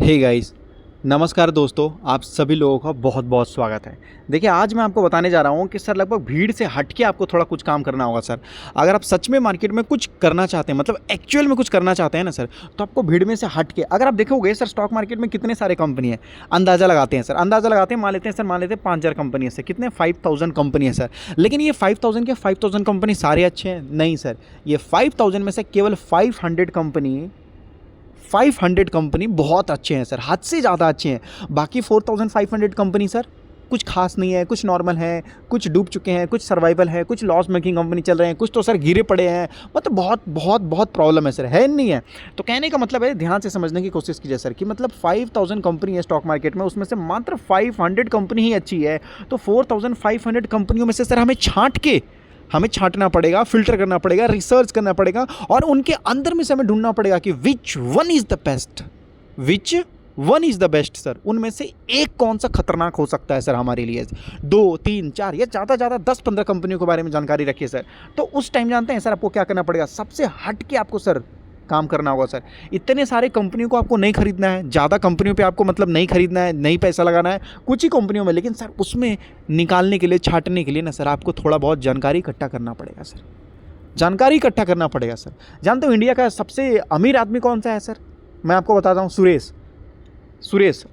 Hey guys, नमस्कार दोस्तों, आप सभी लोगों का बहुत बहुत स्वागत है। देखिए, आज मैं आपको बताने जा रहा हूँ कि सर लगभग भीड़ से हट के आपको थोड़ा कुछ काम करना होगा सर। अगर आप सच में मार्केट में कुछ करना चाहते हैं, मतलब एक्चुअल में कुछ करना चाहते हैं ना सर, तो आपको भीड़ में से हट के, अगर आप देखोगे सर स्टॉक मार्केट में कितने सारे कंपनी है, अंदाज़ा लगाते हैं सर, अंदाज़ा लगाते हैं, मान लेते हैं सर, मान लेते हैं 5,000 कंपनी है सर, कितने 5,000 कंपनी है सर। लेकिन ये 5,000 कंपनी सारे अच्छे हैं? नहीं सर, ये 5,000 में से केवल 500 कंपनी बहुत अच्छे हैं सर, हद से ज़्यादा अच्छे हैं। बाकी 4,500 कंपनी सर कुछ खास नहीं है, कुछ नॉर्मल है, कुछ डूब चुके हैं, कुछ सर्वाइवल है, कुछ लॉस मेकिंग कंपनी चल रहे हैं, कुछ तो सर गिरे पड़े हैं। मतलब बहुत बहुत बहुत प्रॉब्लम है सर, है नहीं है? तो कहने का मतलब है, ध्यान से समझने की कोशिश कीजिए सर, कि मतलब 5,000 कंपनी है स्टॉक मार्केट में, उसमें से मात्र 500 कंपनी ही अच्छी है। तो 4,500 कंपनियों में से सर हमें छांटना पड़ेगा, फिल्टर करना पड़ेगा, रिसर्च करना पड़ेगा, और उनके अंदर में से हमें ढूंढना पड़ेगा कि which one is the best sir. उनमें से एक कौन सा खतरनाक हो सकता है सर हमारे लिए। 2, 3, 4 या ज़्यादा 10-15 कंपनियों के बारे में जानकारी रखिए सर। तो उस टाइम जानते हैं सर आपको क्या करना पड़ेगा, सबसे हट के आपको सर काम करना होगा सर। इतने सारे कंपनियों को आपको नहीं खरीदना है, ज़्यादा कंपनियों पे आपको मतलब नहीं खरीदना है, नहीं पैसा लगाना है, कुछ ही कंपनियों में। लेकिन सर उसमें निकालने के लिए, छांटने के लिए ना सर, आपको थोड़ा बहुत जानकारी इकट्ठा करना पड़ेगा सर, जानकारी इकट्ठा करना पड़ेगा सर। जानते हो इंडिया का सबसे अमीर आदमी कौन सा है सर? मैं आपको बताता हूँ, सुरेश।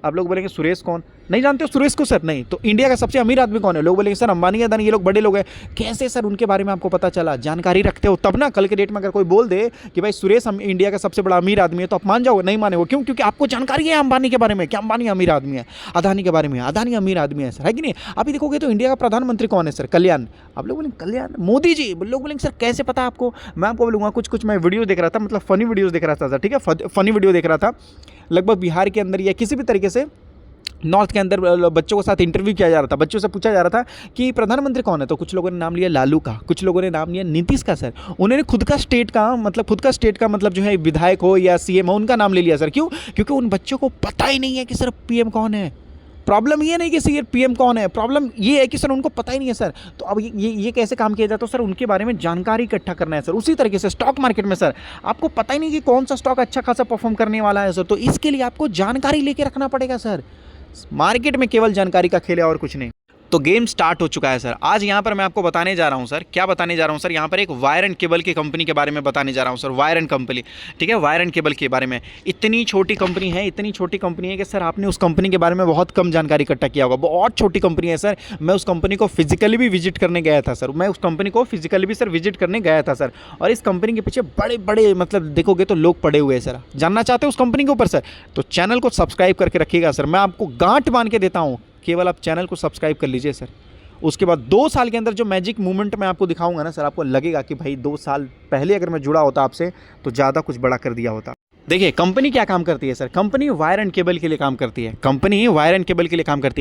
आप लोग बोलेंगे सुरेश कौन? नहीं जानते हो सुरेश को सर? नहीं। तो इंडिया का सबसे अमीर आदमी कौन है? लोग बोलेंगे सर अंबानी, अदानी, ये लोग बड़े लोग हैं। कैसे सर उनके बारे में आपको पता चला? जानकारी रखते हो तब ना। कल के डेट में अगर कोई बोल दे कि भाई सुरेश इंडिया का सबसे बड़ा अमीर आदमी है, तो आप मान जाओगे? नहीं माने हो। क्यों? क्योंकि आपको जानकारी है अंबानी के बारे में, कि अंबानी अमीर आदमी है, अदानी के बारे में, अदानी अमीर आदमी है सर, है कि नहीं? अभी देखोगे तो इंडिया का प्रधानमंत्री कौन है सर? कल्याण। आप लोग बोलेंगे कल्याण, मोदी जी। लोग बोलेंगे सर कैसे पता आपको? मैं आपको बोलूँगा, कुछ मैं वीडियो देख रहा था, मतलब फनी वीडियोज़ देख रहा था सर, ठीक है, फनी वीडियो देख रहा था। लगभग बिहार के अंदर या किसी भी तरीके से नॉर्थ के अंदर बच्चों के साथ इंटरव्यू किया जा रहा था, बच्चों से पूछा जा रहा था कि प्रधानमंत्री कौन है। तो कुछ लोगों ने नाम लिया लालू का, कुछ लोगों ने नाम लिया नीतीश का सर। उन्होंने खुद का स्टेट का मतलब जो है विधायक हो या सीएम हो, उनका नाम ले लिया सर। क्यों? क्योंकि उन बच्चों को पता ही नहीं है कि सर पीएम कौन है। प्रॉब्लम ये नहीं कि सर पीएम कौन है, प्रॉब्लम ये है कि सर उनको पता ही नहीं है सर। तो अब ये कैसे काम किया जाता है? तो सर उनके बारे में जानकारी इकट्ठा करना है सर। उसी तरीके से स्टॉक मार्केट में सर आपको पता ही नहीं कि कौन सा स्टॉक अच्छा खासा परफॉर्म करने वाला है सर, तो इसके लिए आपको जानकारी लेके रखना पड़ेगा सर। मार्केट में केवल जानकारी का खेल है और कुछ नहीं। तो गेम स्टार्ट हो चुका है सर। आज यहाँ पर मैं आपको बताने जा रहा हूँ सर, क्या बताने जा रहा हूँ सर, यहाँ पर एक वायर एंड केबल की कंपनी के बारे में बताने जा रहा हूँ सर। वायर एंड कंपनी, ठीक है, वायर एंड केबल के बारे में। इतनी छोटी कंपनी है कि सर आपने उस कंपनी के बारे में बहुत कम जानकारी इकट्ठा किया होगा। बहुत छोटी कंपनी है सर। मैं उस कंपनी को फिजिकली भी विजिट करने गया था सर। और इस कंपनी के पीछे बड़े बड़े, मतलब देखोगे तो लोग पड़े हुए हैं सर। जानना चाहते हो उस कंपनी के ऊपर सर, तो चैनल को सब्सक्राइब करके रखिएगा सर। मैं आपको गांठ बांध के देता हूँ, केवल आप चैनल को सब्सक्राइब कर लीजिए सर। उसके बाद 2 साल के अंदर जो मैजिक मूवमेंट मैं आपको दिखाऊंगा ना सर, आपको लगेगा कि भाई 2 साल पहले अगर मैं जुड़ा होता आपसे तो ज़्यादा कुछ बड़ा कर दिया होता। देखिए कंपनी क्या काम करती है sir, company wire and cable के लिए काम करती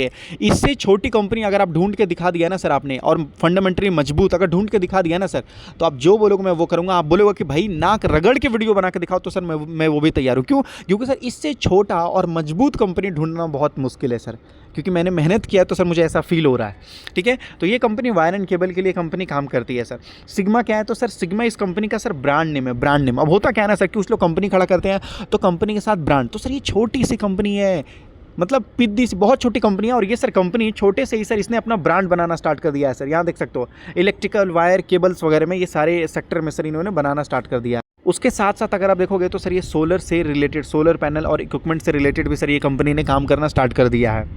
है। इससे छोटी कंपनी अगर आप ढूंढ के दिखा दिया ना सर आपने, और फंडामेंटली मजबूत अगर ढूंढ के दिखा दिया ना सर, तो आप जो बोलोगे मैं वो करूंगा। आप बोलोगे कि भाई नाक रगड़ के वीडियो बना के दिखाओ, तो सर मैं वो भी तैयार हूँ। क्यों? क्योंकि सर इससे छोटा और मजबूत कंपनी ढूंढना बहुत मुश्किल है सर, क्योंकि मैंने मेहनत किया, तो सर मुझे ऐसा फील हो रहा है, ठीक है। तो ये कंपनी वायर एंड केबल के लिए कंपनी काम करती है सर। सिग्मा क्या है? तो सर सिग्मा इस कंपनी का सर ब्रांड नेम है। अब होता क्या है ना सर, कि कुछ लोग कंपनी खड़ा करते हैं तो कंपनी के साथ ब्रांड, तो सर ये छोटी सी कंपनी है, मतलब पिद्दी सी, बहुत छोटी कंपनी है। और ये सर कंपनी छोटे से ही सर इसने अपना ब्रांड बनाना स्टार्ट कर दिया है सर। यहाँ देख सकते हो, इलेक्ट्रिकल वायर केबल्स वगैरह में, ये सारे सेक्टर में सर इन्होंने बनाना स्टार्ट कर दिया है। उसके साथ साथ अगर आप देखोगे तो सर ये सोलर से रिलेटेड, सोलर पैनल और इक्विपमेंट से रिलेटेड भी सर ये कंपनी ने काम करना स्टार्ट कर दिया है।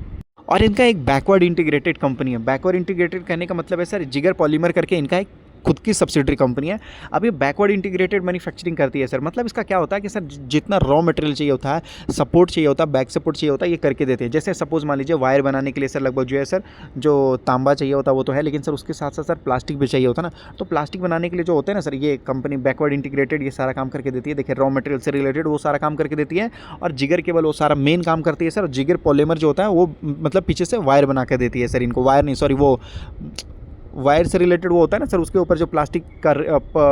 और इनका एक बैकवर्ड इंटीग्रेटेड कंपनी है। बैकवर्ड इंटीग्रेटेड कहने का मतलब है सर, जिगर पॉलीमर करके इनका एक खुद की सब्सिडरी कंपनी है। अब ये बैकवर्ड इंटीग्रेटेड मैन्युफैक्चरिंग करती है सर। मतलब इसका क्या होता है कि सर जितना रॉ मटेरियल चाहिए होता है, सपोर्ट चाहिए होता है, बैक सपोर्ट चाहिए होता है, ये करके देते हैं। जैसे सपोज मान लीजिए वायर बनाने के लिए सर लगभग जो है सर, जो तांबा चाहिए होता है वो तो है, लेकिन सर उसके साथ साथ सर प्लास्टिक भी चाहिए होता है ना। तो प्लास्टिक बनाने के लिए जो होते हैं ना सर, ये कंपनी बैकवर्ड इंटीग्रेटेड ये सारा काम करके देती है। देखिए रॉ मटेरियल से रिलेटेड वो सारा काम करके देती है, और जिगर केबल वो सारा मेन काम करती है सर। जिगर पॉलीमर जो होता है वो मतलब पीछे से वायर बना कर देती है सर इनको। वायर नहीं, सॉरी, वो वायर से रिलेटेड वो होता है ना सर, उसके ऊपर जो प्लास्टिक का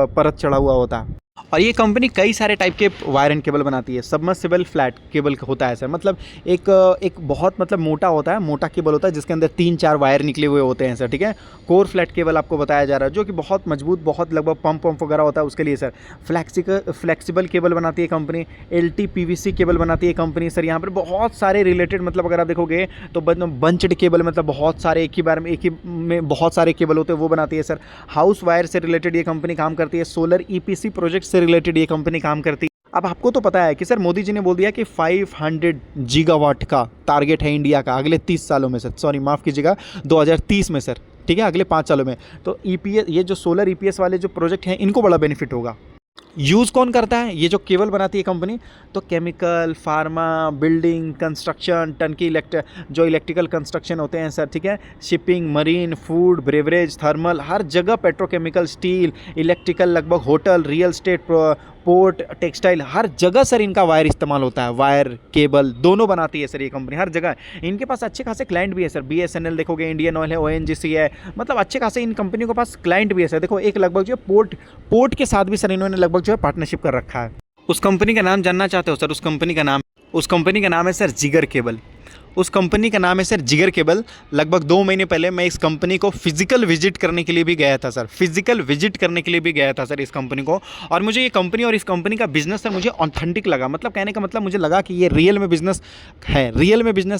परत चढ़ा हुआ होता है। और ये कंपनी कई सारे टाइप के वायर एंड केबल बनाती है। सबमर्सिबल फ्लैट केबल होता है सर, मतलब एक बहुत मतलब मोटा होता है, मोटा केबल होता है जिसके अंदर 3-4 वायर निकले हुए होते हैं सर, ठीक है। कोर फ्लैट केबल आपको बताया जा रहा है जो कि बहुत मजबूत, बहुत लगभग पंप वगैरह होता है उसके लिए सर। फ्लैक्सिबल केबल बनाती है कंपनी। LT PVC केबल बनाती है कंपनी सर। यहाँ पर बहुत सारे रिलेटेड, मतलब अगर आप देखोगे तो बंच्ड केबल, मतलब बहुत सारे एक ही में बहुत सारे केबल होते हैं, वो बनाती है सर। हाउस वायर से रिलेटेड ये कंपनी काम करती है। सोलर EPC प्रोजेक्ट से रिलेटेड ये कंपनी काम करती है। अब आपको तो पता है कि सर मोदी जी ने बोल दिया कि 500 गीगावाट का टारगेट है इंडिया का अगले 30 सालों में सर, सॉरी माफ़ कीजिएगा 2030 में सर, ठीक है, अगले 5 सालों में। तो EPS, ये जो सोलर EPS वाले जो प्रोजेक्ट हैं इनको बड़ा बेनिफिट होगा। यूज़ कौन करता है? ये जो केबल बनाती है कंपनी, तो केमिकल, फार्मा, बिल्डिंग, कंस्ट्रक्शन, टंकी जो इलेक्ट्रिकल कंस्ट्रक्शन होते हैं सर, ठीक है, shipping, marine, food, beverage, thermal, हर जगह पेट्रोकेमिकल, स्टील, इलेक्ट्रिकल, लगभग hotel, real estate, port, textile, हर जगह सर इनका वायर इस्तेमाल होता है। वायर केबल दोनों बनाती है सर ये कंपनी, हर जगह। इनके पास अच्छे खासे क्लाइंट भी है सर। BSNL देखोगे, इंडियन ऑयल है, ONGC है, मतलब अच्छे खासे इन कंपनियों के पास क्लाइंट भी है सर। देखो एक लगभग जो पोर्ट के साथ भी सर इन्होंने लगभग जो है पार्टनरशिप कर रखा है। उस कंपनी का नाम जानना चाहते हो सर? उस कंपनी का नाम है सर जिगर केबल। उस कंपनी का नाम है सर जिगर केबल। लगभग 2 महीने पहले मैं इस कंपनी को फिजिकल विजिट करने के लिए भी गया था सर, इस कंपनी को। और मुझे ये कंपनी और इस कंपनी का बिजनेस सर मुझे ऑथेंटिक लगा। मतलब कहने का मतलब मुझे लगा कि ये रियल में बिजनेस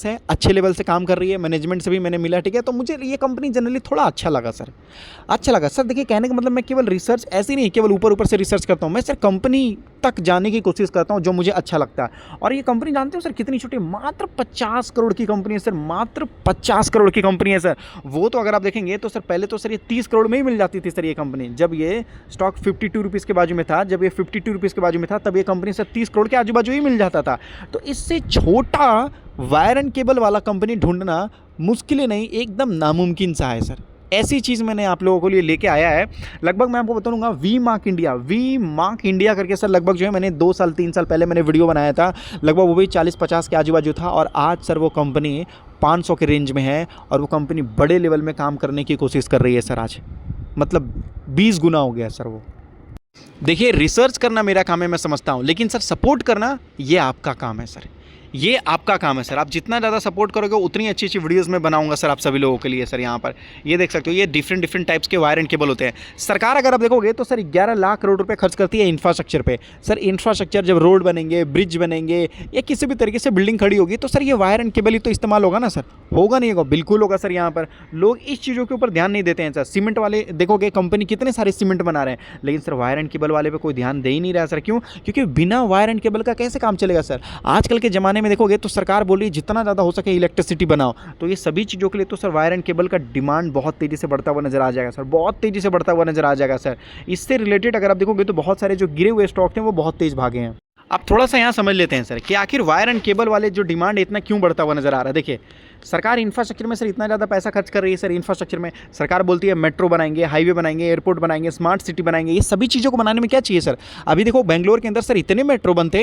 है, अच्छे लेवल से काम कर रही है, मैनेजमेंट से भी मैंने मिला, ठीक है। तो मुझे ये कंपनी जनरली थोड़ा अच्छा लगा सर। देखिए कहने का मतलब मैं केवल रिसर्च ऐसी नहीं, केवल ऊपर से रिसर्च करता हूँ, मैं सर कंपनी तक जाने की कोशिश करता हूँ जो मुझे अच्छा लगता है। और ये कंपनी जानते हो सर कितनी छोटी, मात्र 50 करोड़ की कंपनी है सर, मात्र 50 करोड़ की कंपनी है सर। वो तो अगर आप देखेंगे तो सर पहले तो सर ये 30 करोड़ में ही मिल जाती थी सर ये कंपनी। जब ये स्टॉक 52 रुपीज़ के बाजू में था, तब ये कंपनी सर 30 करोड़ के आजू बाजू ही मिल जाता था। तो इससे छोटा वायर एंड केबल वाला कंपनी ढूंढना मुश्किल नहीं, एकदम नामुमकिन सा है सर। ऐसी चीज़ मैंने आप लोगों के लिए लेके आया है। लगभग मैं आपको बताऊंगा वी मार्क इंडिया करके सर, लगभग जो है मैंने 2-3 साल पहले मैंने वीडियो बनाया था, लगभग वो भी 40-50 के आजू बाजू था। और आज सर वो कंपनी 500 के रेंज में है और वो कंपनी बड़े लेवल में काम करने की कोशिश कर रही है सर। आज मतलब 20 गुना हो गया सर वो। देखिए रिसर्च करना मेरा काम है, मैं समझता हूँ, लेकिन सर सपोर्ट करना ये आपका काम है सर, ये आपका काम है सर। आप जितना ज़्यादा सपोर्ट करोगे उतनी अच्छी वीडियोस मैं बनाऊंगा सर आप सभी लोगों के लिए सर। यहाँ पर ये देख सकते हो, ये डिफरेंट टाइप्स के वायर एंड केबल होते हैं। सरकार अगर आप देखोगे तो सर 11 लाख करोड़ रुपए खर्च करती है इंफ्रास्ट्रक्चर पे सर। इंफ्रास्ट्रक्चर जब रोड बनेंगे, ब्रिज बनेंगे या किसी भी तरीके से बिल्डिंग खड़ी होगी तो सर ये वायर एंड केबल ही तो इस्तेमाल होगा ना सर। होगा नहीं होगा? बिल्कुल होगा सर। यहाँ पर लोग इस चीज़ों के ऊपर ध्यान नहीं देते हैं सर। सीमेंट वाले देखोगे कंपनी कितने सारे सीमेंट बना रहे हैं, लेकिन सर वायर एंड केबल वाले पे कोई ध्यान दे ही नहीं रहा सर। क्यों? क्योंकि बिना वायर एंड केबल का कैसे काम चलेगा सर। आजकल के ज़माने में देखोगे तो सरकार बोल रही है जितना ज़्यादा हो सके इलेक्ट्रिसिटी बनाओ, तो ये सभी चीज़ों के लिए तो सर वायर एंड केबल का डिमांड बहुत तेज़ी से बढ़ता हुआ नजर आ जाएगा सर, बहुत तेज़ी से बढ़ता हुआ नजर आ जाएगा सर। इससे रिलेटेड अगर आप देखोगे तो बहुत सारे जो गिरे हुए स्टॉक थे वो बहुत तेज़ भागे हैं। आप थोड़ा सा यहाँ समझ लेते हैं सर कि आखिर वायर एंड केबल वाले जो डिमांड है इतना क्यों बढ़ता हुआ नजर आ रहा है। देखिए सरकार इंफ्रास्ट्रक्चर में सर इतना ज़्यादा पैसा खर्च कर रही है सर। इंफ्रास्ट्रक्चर में सरकार बोलती है मेट्रो बनाएंगे, हाईवे बनाएंगे, एयरपोर्ट बनाएंगे, स्मार्ट सिटी बनाएंगे। ये सभी चीज़ों को बनाने में क्या चाहिए सर? अभी देखो बेंगलोर के अंदर सर इतने मेट्रो बनते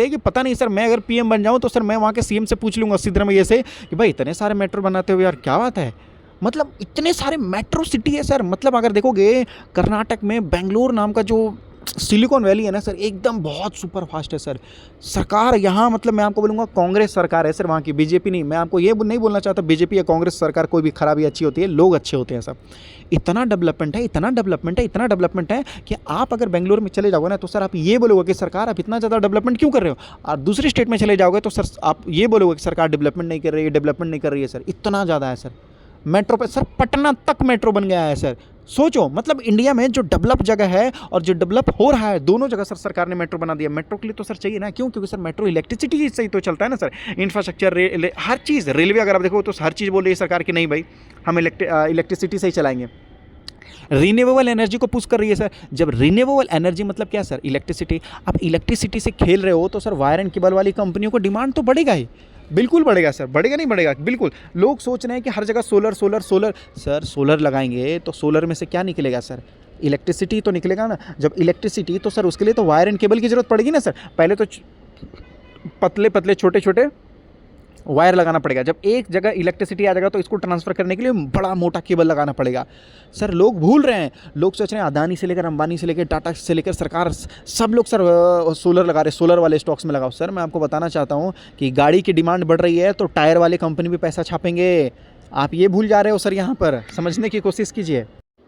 हैं कि पता नहीं सर, मैं अगर PM बन जाऊँ तो सर मैं वहाँ के CM से पूछ लूँगा सिद्धरामैया से कि भाई इतने सारे मेट्रो बनाते हुए यार क्या बात है, मतलब इतने सारे मेट्रो सिटी है सर। मतलब अगर देखोगे कर्नाटक में बेंगलोर नाम का जो सिलिकॉन वैली है ना सर, एकदम बहुत सुपर फास्ट है सर। सरकार यहाँ मतलब मैं आपको बोलूँगा कांग्रेस सरकार है सर वहाँ की, बीजेपी नहीं। मैं आपको ये नहीं बोलना चाहता बीजेपी या कांग्रेस सरकार कोई भी खराब या अच्छी होती है, लोग अच्छे होते हैं सब। इतना डेवलपमेंट है कि आप अगर बेंगलोर में चले जाओगे ना तो सर आप ये बोलोगे कि सरकार आप इतना ज़्यादा डेवलपमेंट क्यों कर रहे हो। और दूसरी स्टेट में चले जाओगे तो सर आप ये बोलोगे कि सरकार डेवलपमेंट नहीं कर रही है सर। इतना ज़्यादा है सर मेट्रो पे सर, पटना तक मेट्रो बन गया है सर। सोचो मतलब इंडिया में जो डेवलप जगह है और जो डेवलप हो रहा है, दोनों जगह सर सरकार ने मेट्रो बना दिया। मेट्रो के लिए तो सर चाहिए ना, क्यों? क्योंकि सर मेट्रो इलेक्ट्रिसिटी से ही तो चलता है ना सर। इंफ्रास्ट्रक्चर, हर चीज़, रेलवे अगर आप देखो तो हर चीज़ बोल रही है सरकार की नहीं भाई हम इलेक्ट्रिसिटी से ही चलाएंगे। रिन्यूएबल एनर्जी को पुश कर रही है सर। जब रिन्यूएबल एनर्जी मतलब क्या सर? इलेक्ट्रिसिटी। आप इलेक्ट्रिसिटी से खेल रहे हो तो सर वायर एंड केबल वाली कंपनियों को डिमांड तो बढ़ेगा ही, बिल्कुल बढ़ेगा सर। बढ़ेगा नहीं बढ़ेगा? बिल्कुल। लोग सोच रहे हैं कि हर जगह सोलर सर, सोलर लगाएंगे तो सोलर में से क्या निकलेगा सर? इलेक्ट्रिसिटी तो निकलेगा ना। जब इलेक्ट्रिसिटी तो सर उसके लिए तो वायर एंड केबल की जरूरत पड़ेगी ना सर। पहले तो पतले छोटे वायर लगाना पड़ेगा। जब एक जगह इलेक्ट्रिसिटी आ जाएगा तो इसको ट्रांसफ़र करने के लिए बड़ा मोटा केबल लगाना पड़ेगा। सर लोग भूल रहे हैं, लोग सोच रहे हैं अदानी से लेकर अंबानी से लेकर टाटा से लेकर सरकार सब लोग सर सोलर लगा रहे हैं, सोलर वाले स्टॉक्स में लगाओ। सर मैं आपको बताना चाहता हूँ कि गाड़ी की डिमांड बढ़ रही है तो टायर वाले कंपनी भी पैसा छापेंगे। आप ये भूल जा रहे हो सर, यहाँ पर समझने की कोशिश कीजिए।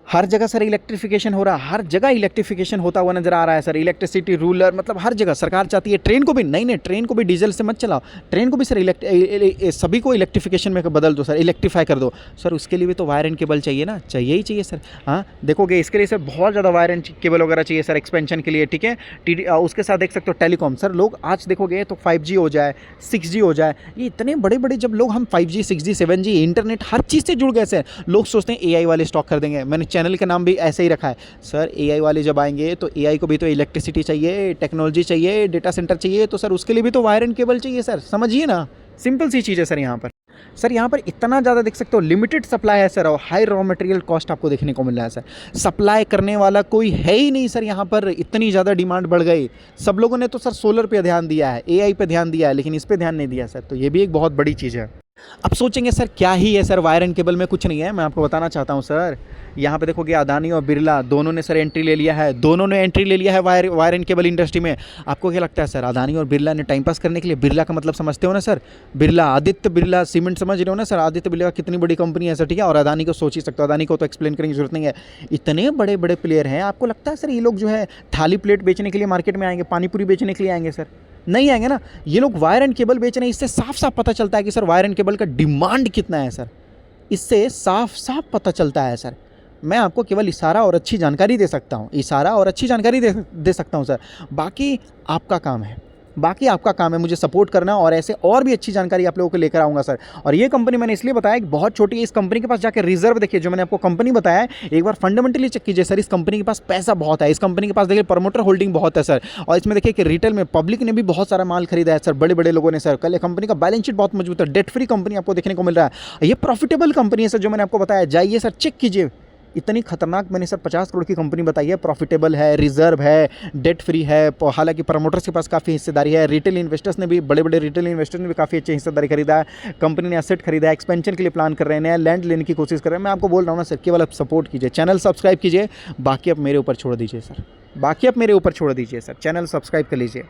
हर जगह सर इलेक्ट्रिफिकेशन हो रहा है, हर जगह इलेक्ट्रिफिकेशन होता हुआ नजर आ रहा है सर। इलेक्ट्रिसिटी रूलर मतलब हर जगह सरकार चाहती है। ट्रेन को भी नहीं, ट्रेन को भी डीजल से मत चलाओ, ट्रेन को भी सर सभी को इलेक्ट्रिफिकेशन में बदल दो सर, इलेक्ट्रीफाई कर दो सर। उसके लिए भी तो वायर एंड केबल चाहिए ना, चाहिए ही चाहिए सर। हाँ देखोगे इसके लिए सर बहुत ज़्यादा वायर एंड केबल वगैरह चाहिए सर एक्सपेंशन के लिए, ठीक है। उसके साथ देख सकते हो टेलीकॉम सर, लोग आज देखोगे तो 5G हो जाए, 6G हो जाए, ये इतने बड़े बड़े जब लोग हम 5G 6G 7G इंटरनेट हर चीज़ से जुड़ गए सर। लोग सोचते हैं AI वाले स्टॉक कर देंगे, मैंने चैनल का नाम भी ऐसे ही रखा है सर। AI वाले जब आएंगे तो AI को भी तो इलेक्ट्रिसिटी चाहिए, टेक्नोलॉजी चाहिए, डेटा सेंटर चाहिए, तो सर उसके लिए भी तो वायर एंड केबल चाहिए सर। समझिए ना, सिंपल सी चीज़ है सर। यहाँ पर सर यहाँ पर इतना ज़्यादा देख सकते हो लिमिटेड सप्लाई है सर, और हाई रॉ मटेरियल कॉस्ट आपको देखने को मिल रहा है सर। सप्लाई करने वाला कोई है ही नहीं सर। यहाँ पर इतनी ज़्यादा डिमांड बढ़ गई, सब लोगों ने तो सर सोलर पे ध्यान दिया है, AI पे ध्यान दिया है, लेकिन इस पे ध्यान नहीं दिया सर। तो ये भी एक बहुत बड़ी चीज़ है। अब सोचेंगे सर क्या ही है सर, वायर एंड केबल में कुछ नहीं है। मैं आपको बताना चाहता हूँ सर, यहाँ पे देखोगे अदानी और बिरला दोनों ने सर एंट्री ले लिया है, दोनों ने एंट्री ले लिया है वायर एंड केबल इंडस्ट्री में। आपको क्या लगता है सर, अदानी और बिरला ने टाइम पास करने के लिए, बिरला का मतलब समझते हो ना सर, बिरला आदित्य बिरला सीमेंट समझ रहे हो ना सर, आदित्य बिरला कितनी बड़ी कंपनी है सर, ठीक है। और अदानी को सोच ही सकते हो, अदानी को तो एक्सप्लेन करने की जरूरत नहीं है, इतने बड़े बड़े प्लेयर हैं। आपको लगता है सर ये लोग जो है थाली प्लेट बेचने के लिए मार्केट में आएंगे, पानीपुरी बेचने के लिए आएंगे सर? नहीं आएंगे ना। ये लोग वायर एंड केबल बेच रहे हैं, इससे साफ साफ पता चलता है कि सर वायर एंड केबल का डिमांड कितना है सर, इससे साफ साफ पता चलता है सर। मैं आपको केवल इशारा और अच्छी जानकारी दे सकता हूँ, इशारा और अच्छी जानकारी दे सकता हूँ सर। बाकी आपका काम है, बाकी आपका काम है मुझे सपोर्ट करना, और ऐसे और भी अच्छी जानकारी आप लोगों को लेकर आऊँगा सर। और ये कंपनी मैंने इसलिए बताया कि बहुत छोटी है, इस कंपनी के पास जाकर रिजर्व देखिए, जो मैंने आपको कंपनी बताया है एक बार फंडामेंटली चेक कीजिए सर। इस कंपनी के पास पैसा बहुत है, इस कंपनी के पास देखिए प्रमोटर होल्डिंग बहुत है सर। और इसमें देखिए कि रिटेल में पब्लिक ने भी बहुत सारा माल खरीदा है सर, बड़े बड़े लोगों ने सर। कल कंपनी का बैलेंस शीट बहुत मजबूत है, डेट फ्री कंपनी आपको देखने को मिल रहा है। ये प्रॉफिटेबल कंपनी है सर, जो मैंने आपको बताया। जाइए सर चेक कीजिए, इतनी खतरनाक मैंने सर 50 करोड़ की कंपनी बताई है, प्रॉफिटेबल है, रिजर्व है, डेट फ्री है। हालांकि प्रमोटर्स के पास काफ़ी हिस्सेदारी है, रिटेल इन्वेस्टर्स ने भी, बड़े बड़े रिटेल इन्वेस्टर्स ने भी काफ़ी अच्छी हिस्सेदारी खरीदा है। कंपनी ने एसेट खरीदा है, एक्सपेंशन के लिए प्लान कर रहे हैं, नया लैंड लेने की कोशिश कर रहे हैं। मैं आपको बोल रहा हूँ ना सर, केवल आप सपोर्ट कीजिए, चैनल सब्सक्राइब कीजिए, बाकी आप मेरे ऊपर छोड़ दीजिए सर, बाकी आप मेरे ऊपर छोड़ दीजिए सर, चैनल सब्सक्राइब कर लीजिए।